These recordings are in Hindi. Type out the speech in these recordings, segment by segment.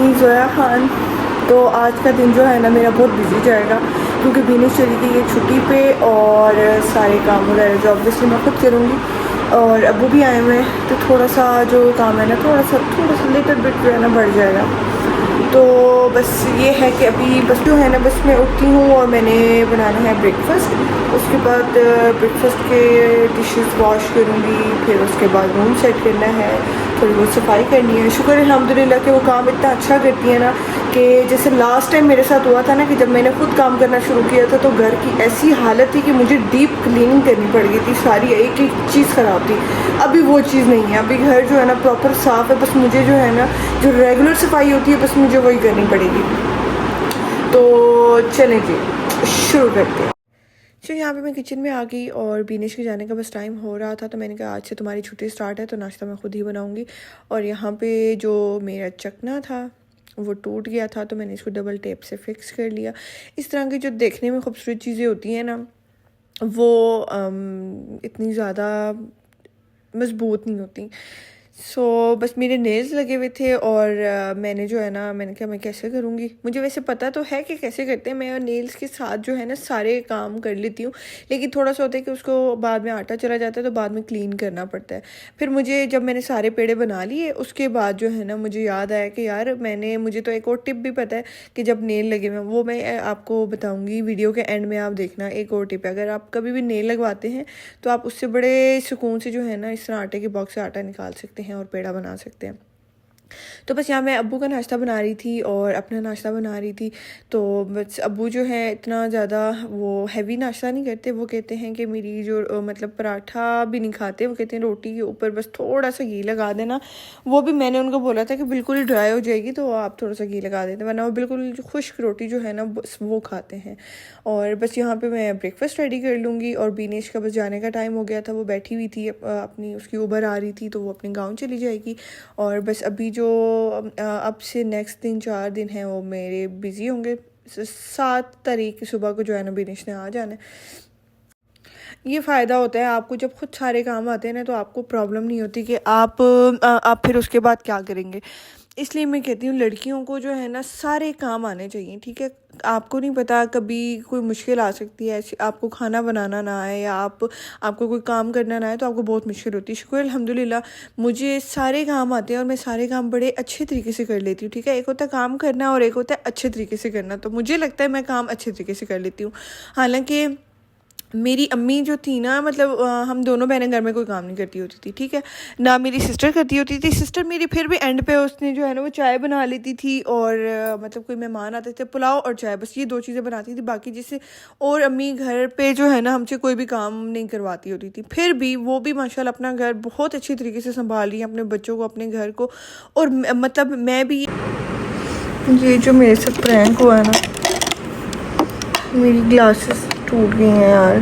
मी ज़ोया खान। तो आज का दिन जो है ना मेरा बहुत बिजी जाएगा क्योंकि बीनिश चली गई है छुट्टी पे और सारे काम वगैरह जो ऑब्वियसली मैं खुद करूँगी और अबू भी आए हुए हैं, तो थोड़ा सा जो काम है ना थोड़ा सा लिटिल बिट जो है ना बढ़ जाएगा। तो बस ये है कि अभी बस जो है ना बस मैं उठती हूँ और मैंने बनाना है ब्रेकफास्ट। उसके बाद ब्रेकफास्ट के डिशेस वॉश करूँगी, फिर उसके बाद रूम सेट करना है, थोड़ी बहुत सफाई करनी है। शुक्र अल्हम्दुलिल्लाह कि वो काम इतना अच्छा करती है ना कि जैसे लास्ट टाइम मेरे साथ हुआ था ना कि जब मैंने खुद काम करना शुरू किया था तो घर की ऐसी हालत थी कि मुझे डीप क्लीनिंग करनी पड़ गई थी, सारी एक एक चीज़ ख़राब थी। अभी वो चीज़ नहीं है, अभी घर जो है ना प्रॉपर साफ़ है। बस मुझे जो है ना जो रेगुलर सफाई होती है बस मुझे वही करनी पड़ेगी। तो चलें जी शुरू करते हैं। तो यहाँ पे मैं किचन में आ गई और बीनिश के जाने का बस टाइम हो रहा था, तो मैंने कहा आज से तुम्हारी छुट्टी स्टार्ट है तो नाश्ता मैं खुद ही बनाऊँगी। और यहाँ पे जो मेरा चकना था वो टूट गया था, तो मैंने इसको डबल टेप से फिक्स कर लिया। इस तरह की जो देखने में खूबसूरत चीज़ें होती हैं ना वो इतनी ज़्यादा मज़बूत नहीं होती। बस मेरे नेल्स लगे हुए थे और मैंने जो है ना मैंने कहा मैं कैसे करूँगी। मुझे वैसे पता तो है कि कैसे करते हैं, मैं नेल्स के साथ जो है ना सारे काम कर लेती हूँ, लेकिन थोड़ा सा होता है कि उसको बाद में आटा चला जाता है तो बाद में क्लीन करना पड़ता है। फिर मुझे जब मैंने सारे पेड़े बना लिए उसके बाद जो है ना मुझे याद आया कि यार मुझे तो एक और टिप भी पता है कि जब नेल लगे हुए वो मैं आपको बताऊँगी वीडियो के एंड में। आप देखना एक और टिप है, अगर आप कभी भी नेल लगवाते हैं तो आप उससे बड़े सुकून से जो है ना इस तरह आटे के बॉक्स से आटा निकाल सकते हैं और पेड़ा बना सकते हैं। तो बस यहाँ मैं अब्बू का नाश्ता बना रही थी और अपना नाश्ता बना रही थी। तो बस अब्बू जो है इतना ज़्यादा वो हैवी नाश्ता नहीं करते, वो कहते हैं कि मेरी जो मतलब पराठा भी नहीं खाते, वो कहते हैं रोटी के ऊपर बस थोड़ा सा घी लगा देना। वो भी मैंने उनको बोला था कि बिल्कुल ड्राई हो जाएगी तो आप थोड़ा सा घी लगा देते, वरना वो बिल्कुल खुश्क रोटी जो है ना बस वो खाते हैं। और बस यहाँ पर मैं ब्रेकफास्ट रेडी कर लूँगी। और बीनेश का बस जाने का टाइम हो गया था, वो बैठी हुई थी अपनी उसकी उबर आ रही थी तो वो अपने गाँव चली जाएगी। और बस अभी जो अब से नेक्स्ट 3-4 दिन हैं वो मेरे बिज़ी होंगे। 7 तारीख की सुबह को जो है ना बिनिश ने आ जाना है। ये फ़ायदा होता है आपको जब खुद सारे काम आते हैं ना, तो आपको प्रॉब्लम नहीं होती कि आप फिर उसके बाद क्या करेंगे। इसलिए मैं कहती हूँ लड़कियों को जो है ना सारे काम आने चाहिए, ठीक है। आपको नहीं पता कभी कोई मुश्किल आ सकती है, ऐसी आपको खाना बनाना ना आए या आपको कोई काम करना ना आए तो आपको बहुत मुश्किल होती है। शुक्र अल्हम्दुलिल्लाह मुझे सारे काम आते हैं और मैं सारे काम बड़े अच्छे तरीके से कर लेती हूँ, ठीक है। एक होता है काम करना और एक होता है अच्छे तरीके से करना, तो मुझे लगता है मैं काम अच्छे तरीके से कर लेती हूँ। हालाँकि मेरी अम्मी जो थी ना मतलब हम दोनों बहनें घर में कोई काम नहीं करती होती थी, ठीक है ना। मेरी सिस्टर करती होती थी, सिस्टर मेरी फिर भी एंड पे उसने जो है ना वो चाय बना लेती थी और मतलब कोई मेहमान आते थे पुलाव और चाय, बस ये 2 चीज़ें बनाती थी। बाकी जैसे और अम्मी घर पे जो है ना हमसे कोई भी काम नहीं करवाती होती थी, फिर भी वो भी माशाल्लाह अपना घर बहुत अच्छी तरीके से संभाल रही है, अपने बच्चों को अपने घर को। और मतलब मैं भी ये जो मेरे साथ प्रैंक हुआ है ना, मेरी ग्लासेस टूट गई हैं यार,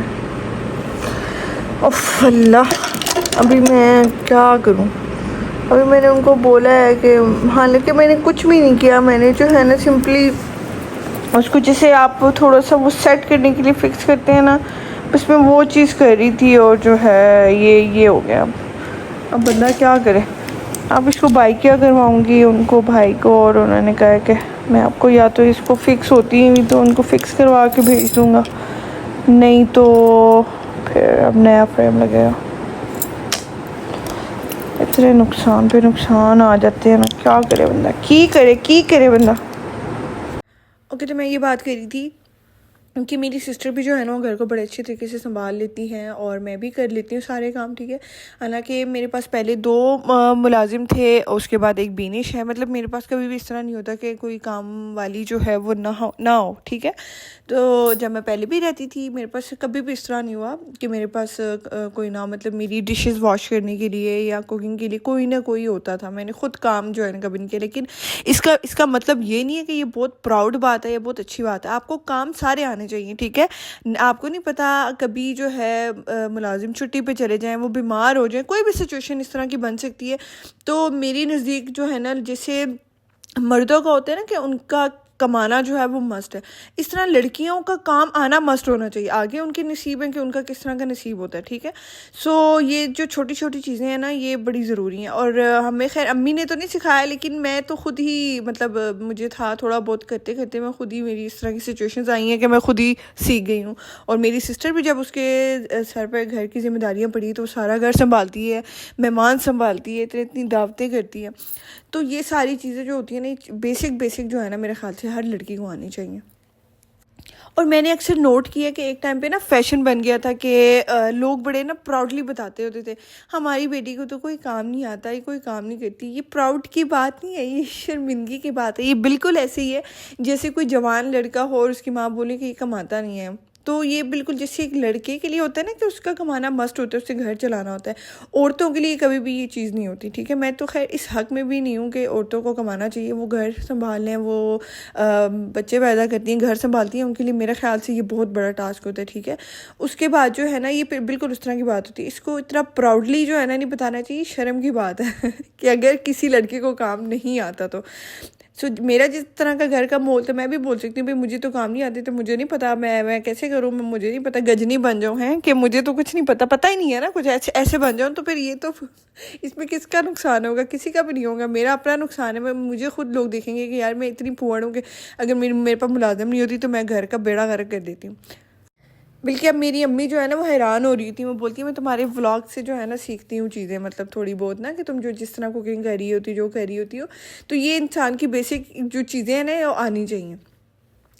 उफ अल्लाह। अभी मैं क्या करूं। अभी मैंने उनको बोला है कि हालांकि मैंने कुछ भी नहीं किया, मैंने जो है ना सिंपली उसको जैसे आप थोड़ा सा वो सेट करने के लिए फ़िक्स करते हैं ना, बस मैं वो चीज़ कर रही थी और जो है ये हो गया। अब बंदा क्या करे। अब इसको बाई क्या करवाऊँगी उनको भाई को, और उन्होंने कहा कि मैं आपको या तो इसको फ़िक्स होती हुई तो उनको फ़िक्स करवा के भेज दूँगा, नहीं तो फिर अब नया फ्रेम लगेगा। इतने नुकसान पे नुकसान आ जाते हैं ना, क्या करे बंदा, की करे बंदा। ओके, तो मैं ये बात कर रही थी कि मेरी सिस्टर भी जो है ना वो घर को बड़े अच्छे तरीके से संभाल लेती हैं और मैं भी कर लेती हूँ सारे काम, ठीक है। हालांकि मेरे पास पहले 2 मुलाजिम थे, उसके बाद एक बीनिश है, मतलब मेरे पास कभी भी इस तरह नहीं होता कि कोई काम वाली जो है वो ना हो, ठीक है। तो जब मैं पहले भी रहती थी मेरे पास कभी भी इस तरह नहीं हुआ कि मेरे पास कोई ना मतलब मेरी डिशेस वॉश करने के लिए या कुकिंग के लिए कोई ना कोई होता था। मैंने खुद काम जो है ना कभी नहीं किया, लेकिन इसका मतलब ये नहीं है कि ये बहुत प्राउड बात है, ये बहुत अच्छी बात है। आपको काम सारे आने चाहिए, ठीक है। आपको नहीं पता कभी जो है मुलाजिम छुट्टी पे चले जाएं, वो बीमार हो जाएं, कोई भी सिचुएशन इस तरह की बन सकती है। तो मेरी नज़दीक जो है ना जैसे मर्दों का होता है ना कि उनका कमाना जो है वो मस्ट है। इस तरह लड़कियों का काम आना मस्ट होना चाहिए, आगे उनके नसीब है कि उनका किस तरह का नसीब होता है, ठीक है। सो ये जो छोटी छोटी चीज़ें हैं ना ये बड़ी ज़रूरी हैं। और हमें खैर अम्मी ने तो नहीं सिखाया, लेकिन मैं तो खुद ही मतलब मुझे था थोड़ा बहुत करते करते मैं खुद ही, मेरी इस तरह की सिचुएशंस आई हैं कि मैं खुद ही सीख गई हूँ। और मेरी सिस्टर भी जब उसके सर पर घर की जिम्मेदारियाँ पड़ी तो सारा घर संभालती है, मेहमान संभालती है, इतनी दावतें करती है। तो ये सारी चीज़ें जो होती हैं ना बेसिक बेसिक जो है ना मेरे ख्याल से हर लड़की को आनी चाहिए। और मैंने अक्सर नोट किया कि एक टाइम पे ना फैशन बन गया था कि लोग बड़े ना प्राउडली बताते होते थे हमारी बेटी को तो कोई काम नहीं आता, ये कोई काम नहीं करती। ये प्राउड की बात नहीं है, ये शर्मिंदगी की बात है। ये बिल्कुल ऐसे ही है जैसे कोई जवान लड़का हो और उसकी माँ बोले कि ये कमाता नहीं है। तो ये बिल्कुल जैसे एक लड़के के लिए होता है ना कि उसका कमाना मस्ट होता है, उससे घर चलाना होता है, औरतों के लिए कभी भी ये चीज़ नहीं होती, ठीक है। मैं तो खैर इस हक़ में भी नहीं हूँ कि औरतों को कमाना चाहिए, वो घर संभाल लें, वो बच्चे पैदा करती हैं, घर संभालती हैं, उनके लिए मेरे ख्याल से ये बहुत बड़ा टास्क होता है, ठीक है। उसके बाद जो है ना ये बिल्कुल उस तरह की बात होती है, इसको इतना प्राउडली जो है ना नहीं बताना चाहिए, शर्म की बात है कि अगर किसी लड़के को काम नहीं आता तो। सो मेरा जिस तरह का घर का माहौल था मैं भी बोल सकती हूँ भाई मुझे तो काम नहीं आते, तो मुझे नहीं पता मैं कैसे करूँ, मैं मुझे नहीं पता, गजनी बन जाऊँ हैं कि मुझे तो कुछ नहीं पता, पता ही नहीं है ना कुछ, ऐसे ऐसे बन जाऊँ तो फिर ये तो इसमें किसका नुकसान होगा, किसी का भी नहीं होगा, मेरा अपना नुकसान है। मैं मुझे खुद लोग देखेंगे कि यार मैं इतनी पुअड़ हूँ कि अगर मेरे पास मुलाजिम नहीं होती तो मैं घर का बेड़ा गर्क कर देती हूँ। बल्कि अब मेरी अम्मी जो है ना वो हैरान हो रही थी, वो बोलती है मैं तुम्हारे व्लॉग से जो है ना सीखती हूँ चीज़ें, मतलब थोड़ी बहुत ना कि तुम जो जिस तरह कुकिंग कर रही होती जो कर रही होती हो, तो ये इंसान की बेसिक जो चीज़ें हैं ना वो आनी चाहिए।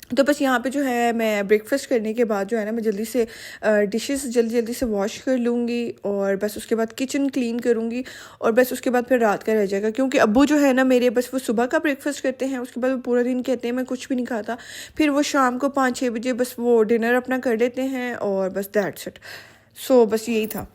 तो बस यहाँ पे जो है मैं ब्रेकफास्ट करने के बाद जो है ना मैं जल्दी से डिशेस जल्दी से वॉश कर लूँगी और बस उसके बाद किचन क्लीन करूँगी और बस उसके बाद फिर रात का रह जाएगा, क्योंकि अब्बू जो है ना मेरे बस वो सुबह का ब्रेकफास्ट करते हैं, उसके बाद वो पूरा दिन कहते हैं मैं कुछ भी नहीं खाता, फिर वो शाम को 5-6 बजे बस वो डिनर अपना कर लेते हैं और बस दैट्स इट। सो बस यही था।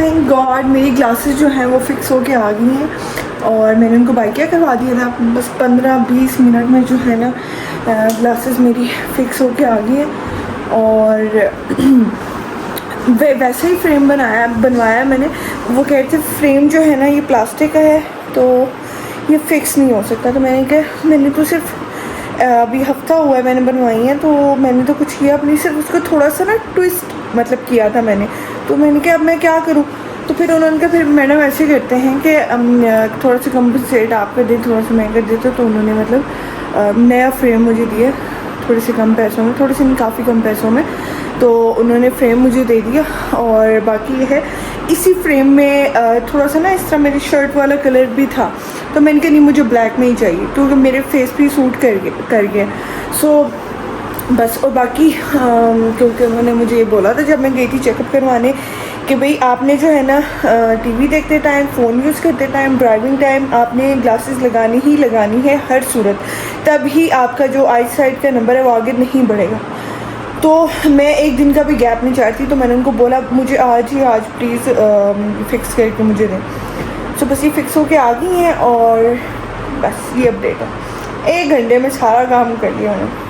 थैंक गॉड मेरी ग्लासेस जो हैं वो फिक्स होके आ गई हैं और मैंने उनको बाय किया करवा दिया था। बस 15-20 मिनट में जो है ना ग्लासेस मेरी फिक्स होके आ गई हैं। और वैसे ही फ्रेम बनवाया मैंने। वो कह रहे थे फ्रेम जो है ना ये प्लास्टिक का है तो ये फ़िक्स नहीं हो सकता। तो मैंने कहा मैंने तो सिर्फ अभी हफ़्ता हुआ है मैंने बनवाई है, तो मैंने तो कुछ किया अपनी, सिर्फ उसको थोड़ा सा ना ट्विस्ट मतलब किया था मैंने। तो मैंने कहा अब मैं क्या करूँ। तो फिर उन्होंने कहा फिर मैडम ऐसे करते हैं कि थोड़ा सा कंपनसेट आप कर दें, थोड़ा सा मैं कर देते। तो उन्होंने मतलब नया फ्रेम मुझे दिया थोड़े से कम पैसों में, थोड़े से नहीं काफ़ी कम पैसों में। तो उन्होंने फ्रेम मुझे दे दिया। और बाकी ये है इसी फ्रेम में थोड़ा सा ना इस तरह मेरी शर्ट वाला कलर भी था, तो मैंने कहा नहीं मुझे ब्लैक में ही चाहिए क्योंकि मेरे फेस पे सूट कर गया। सो बस। और बाकी क्योंकि उन्होंने मुझे ये बोला था जब मैं गई थी चेकअप करवाने कि भाई आपने जो है ना टीवी देखते टाइम, फ़ोन यूज़ करते टाइम, ड्राइविंग टाइम आपने ग्लासेस लगानी ही लगानी है हर सूरत, तभी आपका जो आई साइड का नंबर है वो आगे नहीं बढ़ेगा। तो मैं एक दिन का भी गैप नहीं चाहती, तो मैंने उनको बोला मुझे आज प्लीज़ फ़िक्स करके मुझे दें। सो बस ये फ़िक्स होके आ गई हैं और बस ये अपडेट है। 1 घंटे में सारा काम कर लिया मैंने।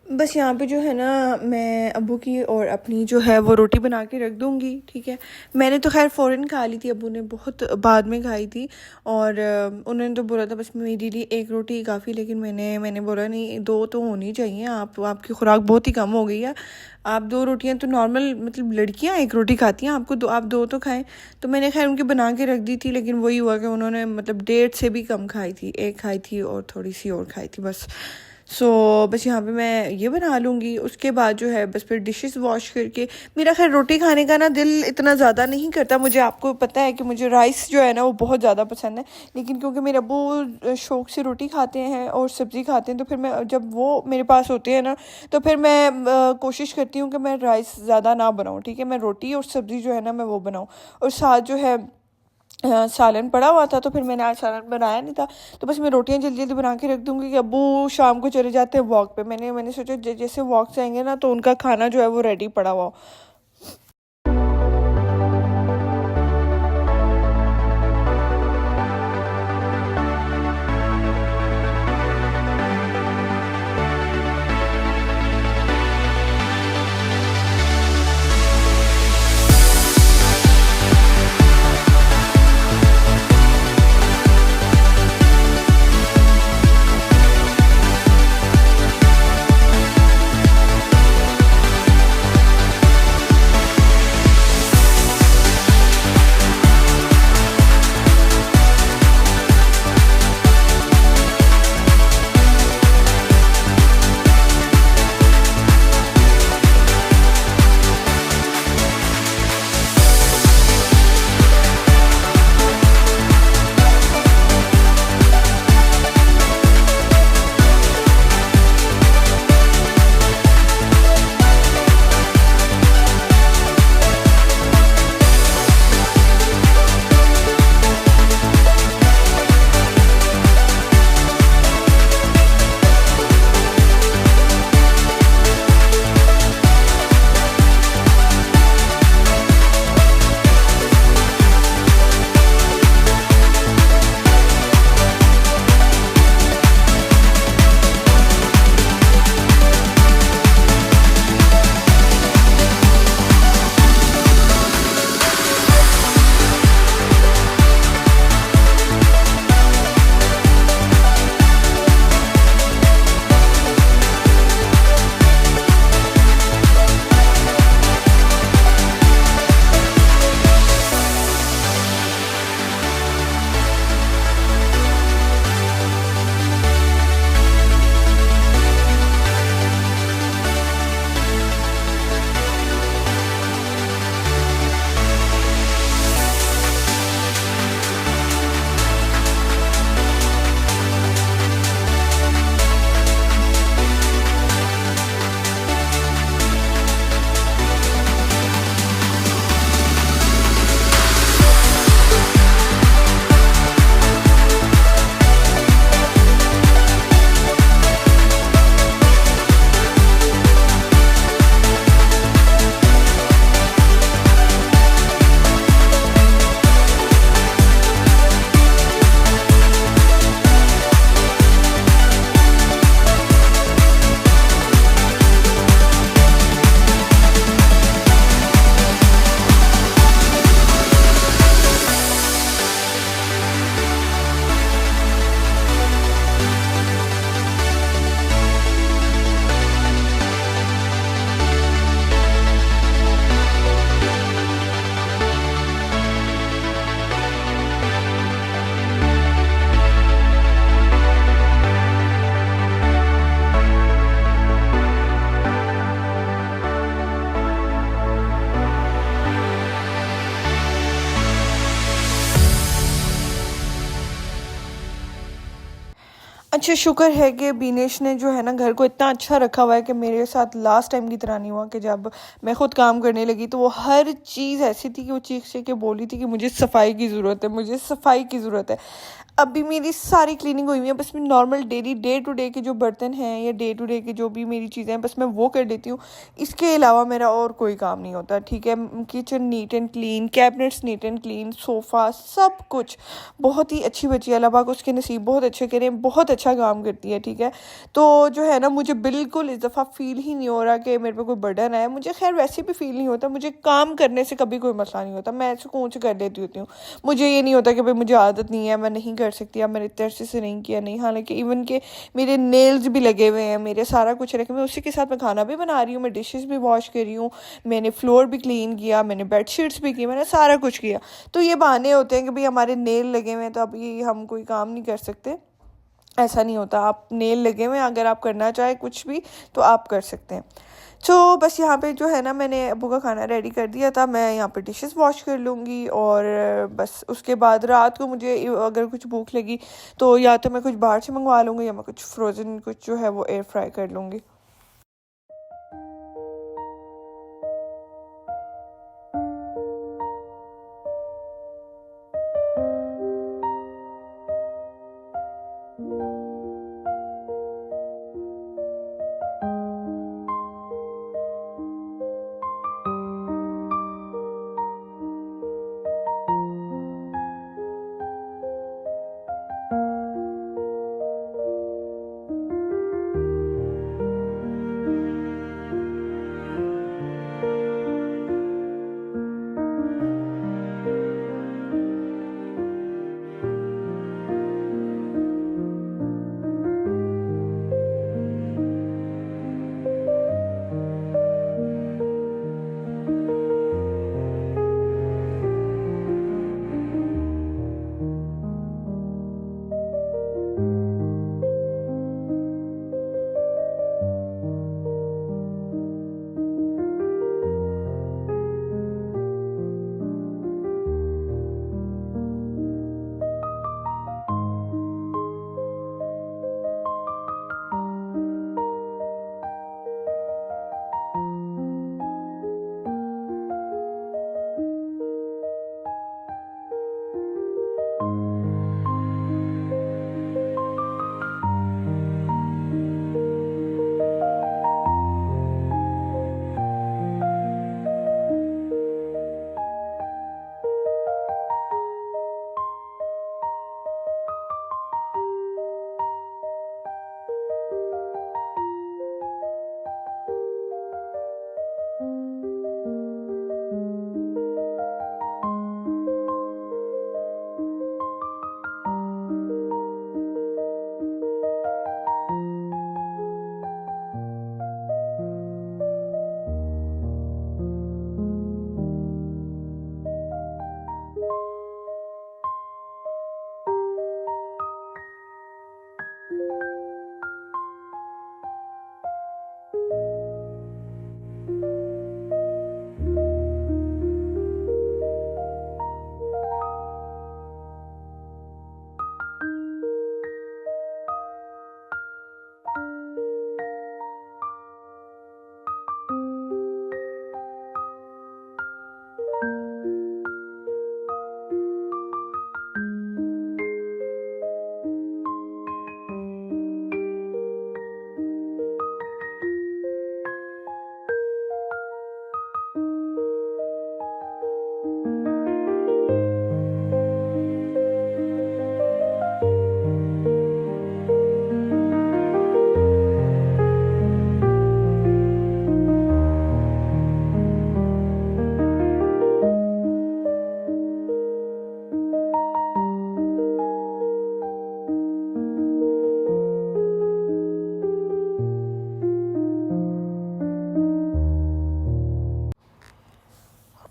बस यहाँ पे जो है ना मैं अब्बू की और अपनी जो है वो रोटी बना के रख दूँगी, ठीक है। मैंने तो खैर फ़ौरन खा ली थी, अब्बू ने बहुत बाद में खाई थी। और उन्होंने तो बोला था बस मेरे लिए 1 रोटी ही काफ़ी, लेकिन मैंने बोला नहीं 2 तो होनी चाहिए, आपकी खुराक बहुत ही कम हो गई है। आप 2 रोटियाँ तो नॉर्मल मतलब लड़कियाँ 1 रोटी खाती हैं, आप 2 तो खाएं। तो मैंने खैर उनकी बना के रख दी थी, लेकिन वही हुआ कि उन्होंने मतलब 1.5 से भी कम खाई थी, 1 खाई थी और थोड़ी सी और खाई थी बस। सो बस यहाँ पे मैं ये बना लूँगी। उसके बाद जो है बस फिर डिशेस वॉश करके, मेरा खैर रोटी खाने का ना दिल इतना ज़्यादा नहीं करता। मुझे आपको पता है कि मुझे राइस जो है ना वो बहुत ज़्यादा पसंद है, लेकिन क्योंकि मेरे अब्बू शौक़ से रोटी खाते हैं और सब्ज़ी खाते हैं, तो फिर मैं जब वो मेरे पास होते हैं ना तो फिर मैं कोशिश करती हूँ कि मैं राइस ज़्यादा ना बनाऊँ, ठीक है। मैं रोटी और सब्ज़ी जो है ना मैं वो बनाऊँ, और साथ जो है सालन पड़ा हुआ था, तो फिर मैंने आज सालन बनाया नहीं था। तो बस मैं रोटियां जल्दी जल्दी बना के रख दूँगी कि अब्बू शाम को चले जाते हैं वॉक पे। मैंने सोचा जैसे वॉक से आएंगे ना तो उनका खाना जो है वो रेडी पड़ा हुआ हो। अच्छा शुक्र है कि बीनेश ने जो है ना घर को इतना अच्छा रखा हुआ है कि मेरे साथ लास्ट टाइम की तरह नहीं हुआ कि जब मैं खुद काम करने लगी तो वो हर चीज़ ऐसी थी कि वो चीख चीख के बोली थी कि मुझे सफाई की ज़रूरत है, मुझे सफाई की ज़रूरत है। अभी मेरी सारी क्लीनिंग हुई हुई है, बस मैं normal daily day to day के जो बर्तन हैं या डे टू डे के जो भी मेरी चीज़ें हैं बस मैं वो कर देती हूँ। इसके अलावा मेरा और कोई काम नहीं होता, ठीक है। Kitchen neat and clean, cabinets neat and clean, sofa, सब कुछ बहुत ही अच्छी बच्ची है। अल्लाह पाक उसके नसीब बहुत अच्छे करें, बहुत अच्छा काम करती है, ठीक है। तो जो है ना मुझे बिल्कुल इस दफ़ा फ़ील ही नहीं हो रहा कि मेरे पे कोई बर्डन है। मुझे खैर वैसे भी फ़ील नहीं होता, मुझे काम करने से कभी कोई मसला नहीं होता, मैं सुकून से कर लेती होती हूँ। मुझे ये नहीं होता कि भाई मुझे आदत नहीं है, मैं नहीं कर सकती या मैंने तरसे से नहीं किया, नहीं। हालांकि इवन के मेरे नेल्स भी लगे हुए हैं, मेरे सारा कुछ रखे, मैं उसी के साथ मैं खाना भी बना रही हूँ, मैं डिशेस भी वॉश कर रही हूँ, मैंने फ्लोर भी क्लीन किया, मैंने बेडशीट्स भी की, मैंने सारा कुछ किया। तो ये बहाने होते हैं कि भाई हमारे नेल लगे हुए हैं तो अभी हम कोई काम नहीं कर सकते, ऐसा नहीं होता। आप नेल लगे हुए हैं, अगर आप करना चाहे कुछ भी तो आप कर सकते हैं। तो बस यहाँ पे जो है ना मैंने अब्बू का खाना रेडी कर दिया था, मैं यहाँ पे डिशेस वॉश कर लूँगी और बस उसके बाद रात को मुझे अगर कुछ भूख लगी तो या तो मैं कुछ बाहर से मंगवा लूँगी या मैं कुछ फ्रोज़न कुछ जो है वो एयर फ्राई कर लूँगी।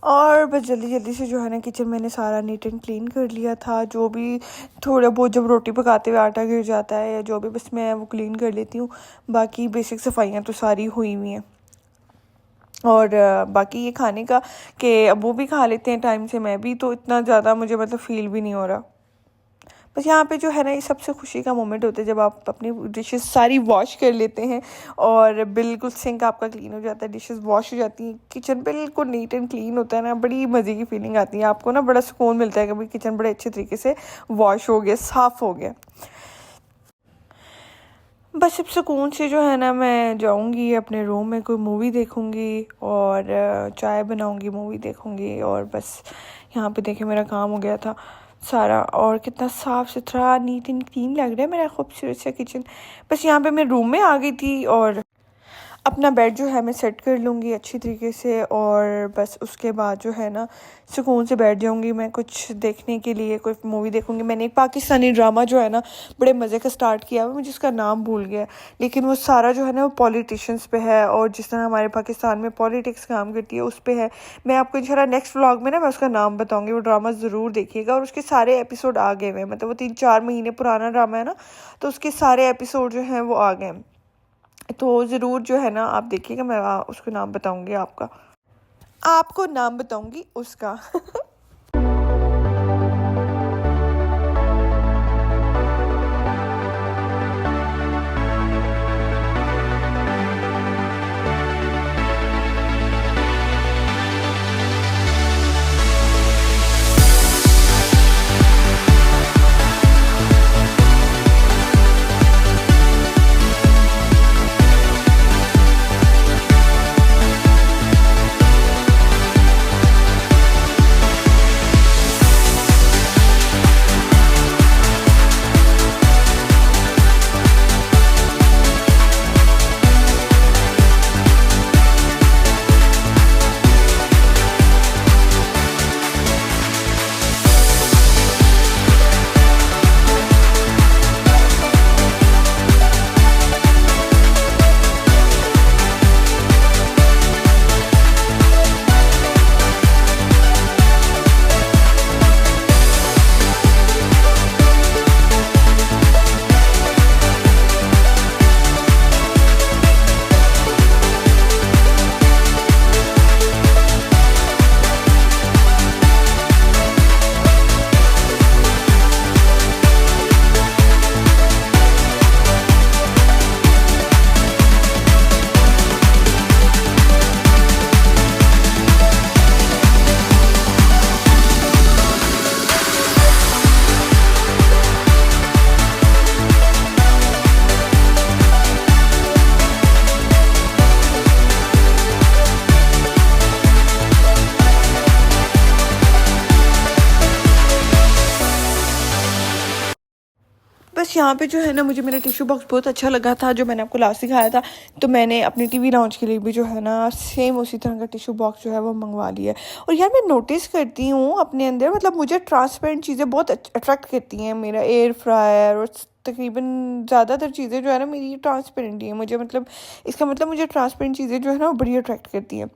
और बस जल्दी जल्दी से जो है ना किचन मैंने सारा नीट एंड क्लीन कर लिया था। जो भी थोड़ा बहुत जब रोटी पकाते हुए आटा गिर जाता है या जो भी बस मैं वो क्लीन कर लेती हूँ। बाकी बेसिक सफाइयाँ तो सारी हुई हुई हैं। और बाकी ये खाने का कि अब वो भी खा लेते हैं टाइम से, मैं भी, तो इतना ज़्यादा मुझे मतलब फ़ील भी नहीं हो रहा। बस यहाँ पे जो है ना ये सबसे खुशी का मोमेंट होता है जब आप अपनी डिशेस सारी वॉश कर लेते हैं और बिल्कुल सिंक आपका क्लीन हो जाता है, डिशेस वॉश हो जाती हैं, किचन बिल्कुल नीट एंड क्लीन होता है ना, बड़ी मज़े की फीलिंग आती है आपको ना, बड़ा सुकून मिलता है कि भाई किचन बड़े अच्छे तरीके से वॉश हो गया, साफ़ हो गया। बस अब सुकून से जो है ना मैं जाऊंगी अपने रूम में, कोई मूवी देखूंगी और चाय बनाऊंगी, मूवी देखूंगी और बस यहाँ पे देखे मेरा काम हो गया था सारा और कितना साफ़ सुथरा नीट एंड क्लीन लग रहा है मेरा खूबसूरत सा किचन। बस यहाँ पे मैं रूम में आ गई थी और अपना बेड जो है मैं सेट कर लूँगी अच्छी तरीके से और बस उसके बाद जो है ना सुकून से बैठ जाऊँगी मैं कुछ देखने के लिए, कोई मूवी देखूँगी। मैंने एक पाकिस्तानी ड्रामा जो है ना बड़े मज़े का स्टार्ट किया हुआ, मुझे उसका नाम भूल गया, लेकिन वो सारा जो है ना वो पॉलिटिशियंस पे है और जिस तरह हमारे पाकिस्तान में पॉलिटिक्स काम करती है उस पर है। मैं आपको इंशाल्लाह नेक्स्ट व्लॉग में ना मैं उसका नाम बताऊँगी, वो ड्रामा ज़रूर देखिएगा। और उसके सारे एपिसोड आ गए हुए हैं, मतलब वो 3-4 महीने पुराना ड्रामा है ना, तो उसके सारे एपिसोड जो हैं वो आ गए हैं, तो ज़रूर जो है ना आप देखिएगा। मैं उसको नाम बताऊंगी, आपको नाम बताऊंगी उसका। बस यहाँ पे जो है ना मुझे मेरा टिश्यू बॉक्स बहुत अच्छा लगा था जो मैंने आपको लास्ट दिखाया था, तो मैंने अपनी टीवी लॉन्च के लिए भी जो है ना सेम उसी तरह का टिश्यू बॉक्स जो है वो मंगवा लिया है। और यार मैं नोटिस करती हूँ अपने अंदर, मतलब मुझे ट्रांसपेरेंट चीज़ें बहुत अट्रैक्ट करती हैं। मेरा एयर फ्रायर और तकरीबन ज़्यादातर चीज़ें जो है ना मेरी ट्रांसपेरेंट ही है, मुझे मतलब इसका मतलब मुझे ट्रांसपेरेंट चीज़ें जो है ना वो बड़ी अट्रैक्ट करती हैं।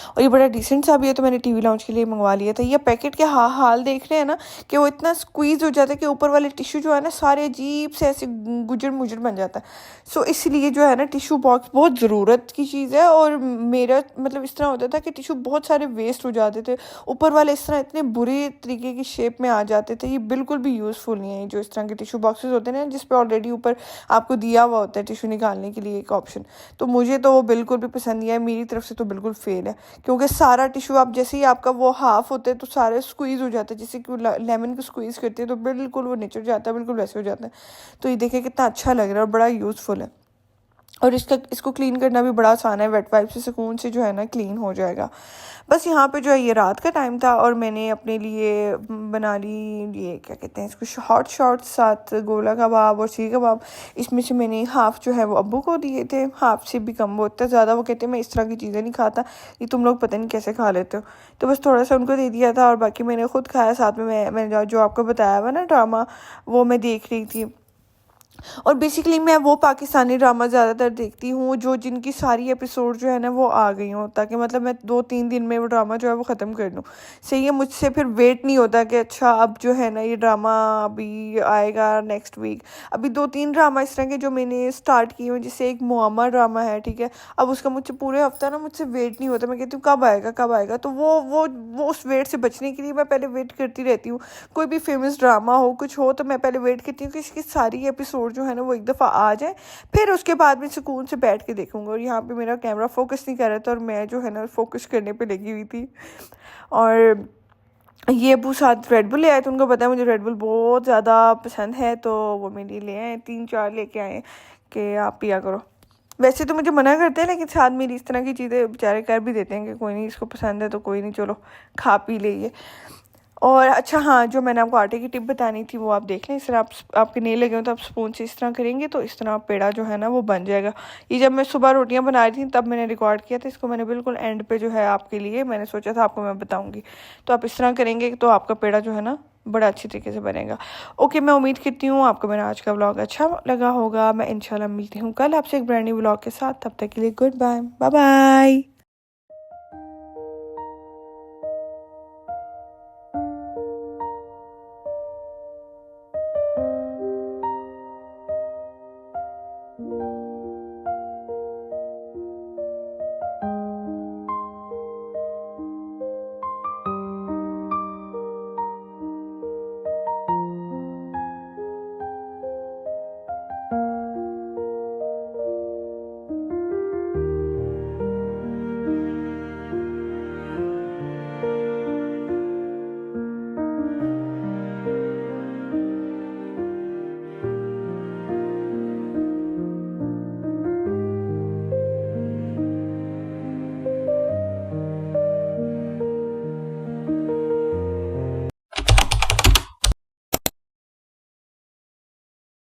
और ये बड़ा डिसेंट सा भी है, तो मैंने टीवी लॉन्च के लिए मंगवा लिया था। ये पैकेट के हाल देख रहे हैं ना कि वो इतना स्क्वीज़ हो जाता है कि ऊपर वाले टिश्यू जो है ना सारे अजीब से ऐसे गुजर मुजर बन जाता है। सो इसलिए जो है ना टिश्यू बॉक्स बहुत ज़रूरत की चीज़ है। और मेरा मतलब इस तरह होता था कि टिश्यू बहुत सारे वेस्ट हो जाते थे, ऊपर वाले इस तरह इतने बुरे तरीके की शेप में आ जाते थे। ये बिल्कुल भी यूज़फुल नहीं है जो इस तरह के टिश्यू बॉक्सेस होते हैं ना जिस पर ऑलरेडी ऊपर आपको दिया हुआ होता है टिश्यू निकालने के लिए एक ऑप्शन। तो मुझे तो वो बिल्कुल भी पसंद नहीं है, मेरी तरफ से तो बिल्कुल फेल है, क्योंकि सारा टिश्यू आप जैसे ही आपका वो हाफ होते हैं तो सारे स्क्वीज़ हो जाते हैं, जैसे कि लेमन को स्क्वीज़ करते हैं तो बिल्कुल वो निचड़ जाता है, बिल्कुल वैसे हो जाता है। तो ये देखिए कितना अच्छा लग रहा है और बड़ा यूज़फुल है। और इसको क्लीन करना भी बड़ा आसान है, वेट वाइप से सुकून से जो है ना क्लीन हो जाएगा। बस यहाँ पे जो है ये रात का टाइम था और मैंने अपने लिए बना ली ये क्या कहते हैं इसको हॉट शॉट्स, साथ गोला कबाब और सीख कबाब। इसमें से मैंने हाफ़ जो है वो अब्बू को दिए थे, हाफ़ से भी कम, वो इतना ज़्यादा वो कहते हैं मैं इस तरह की चीज़ें नहीं खाता, ये तुम लोग पता नहीं कैसे खा लेते हो। तो बस थोड़ा सा उनको दे दिया था और बाकी मैंने खुद खाया। साथ में मैंने जो आपको बताया हुआ ना ड्रामा वो मैं देख रही थी। और बेसिकली मैं वो पाकिस्तानी ड्रामा ज़्यादातर देखती हूँ जो जिनकी सारी एपिसोड जो है ना वो आ गई हों, ताकि मतलब मैं 2-3 दिन में वो ड्रामा जो है वो ख़त्म कर दूँ। सही है, मुझसे फिर वेट नहीं होता कि अच्छा अब जो है ना ये ड्रामा अभी आएगा नेक्स्ट वीक। अभी 2-3 ड्रामा इस तरह के जो मैंने स्टार्ट किए हुए, जैसे एक मुअम्मर ड्रामा है, ठीक है। अब उसका मुझसे पूरे हफ्ता ना मुझसे वेट नहीं होता, मैं कहती हूँ कब आएगा कब आएगा, तो वो उस वेट से बचने के लिए मैं पहले वेट करती रहती हूँ। कोई भी फेमस ड्रामा हो कुछ हो तो मैं पहले वेट करती हूँ कि इसकी सारी एपिसोड जो है ना वो एक दफ़ा आ जाए, फिर उसके बाद मैं सुकून से बैठ के देखूँगी। और यहाँ पे मेरा कैमरा फोकस नहीं कर रहा था और मैं जो है ना फोकस करने पे लगी हुई थी। और ये अबू साथ रेड बुल ले आए, तो उनको पता है मुझे रेड बुल बहुत ज़्यादा पसंद है, तो वो मेरे लिए ले आए, 3-4 लेके आए कि आप पिया करो। वैसे तो मुझे मना करते हैं, लेकिन साथ मेरी इस तरह की चीज़ें बेचारे कर भी देते हैं कि कोई नहीं, इसको पसंद है तो कोई नहीं, चलो खा पी ले। और अच्छा हाँ, जो मैंने आपको आटे की टिप बतानी थी वो आप देख लें। इस तरह आप आपके नहीं लगे हो तो आप स्पून से इस तरह करेंगे तो इस तरह पेड़ा जो है ना वो बन जाएगा। ये जब मैं सुबह रोटियां बना रही थी तब मैंने रिकॉर्ड किया था, इसको मैंने बिल्कुल एंड पे जो है आपके लिए मैंने सोचा था आपको मैं बताऊँगी। तो आप इस तरह करेंगे तो आपका पेड़ा जो है ना बड़ा अच्छी तरीके से बनेगा। ओके, मैं उम्मीद करती हूँ आपको मेरा आज का व्लॉग अच्छा लगा होगा। मैं इंशाल्लाह मिलती हूँ कल आपसे एक ब्रांड न्यू व्लॉग के साथ। तब तक के लिए गुड बाय, बाय बाय।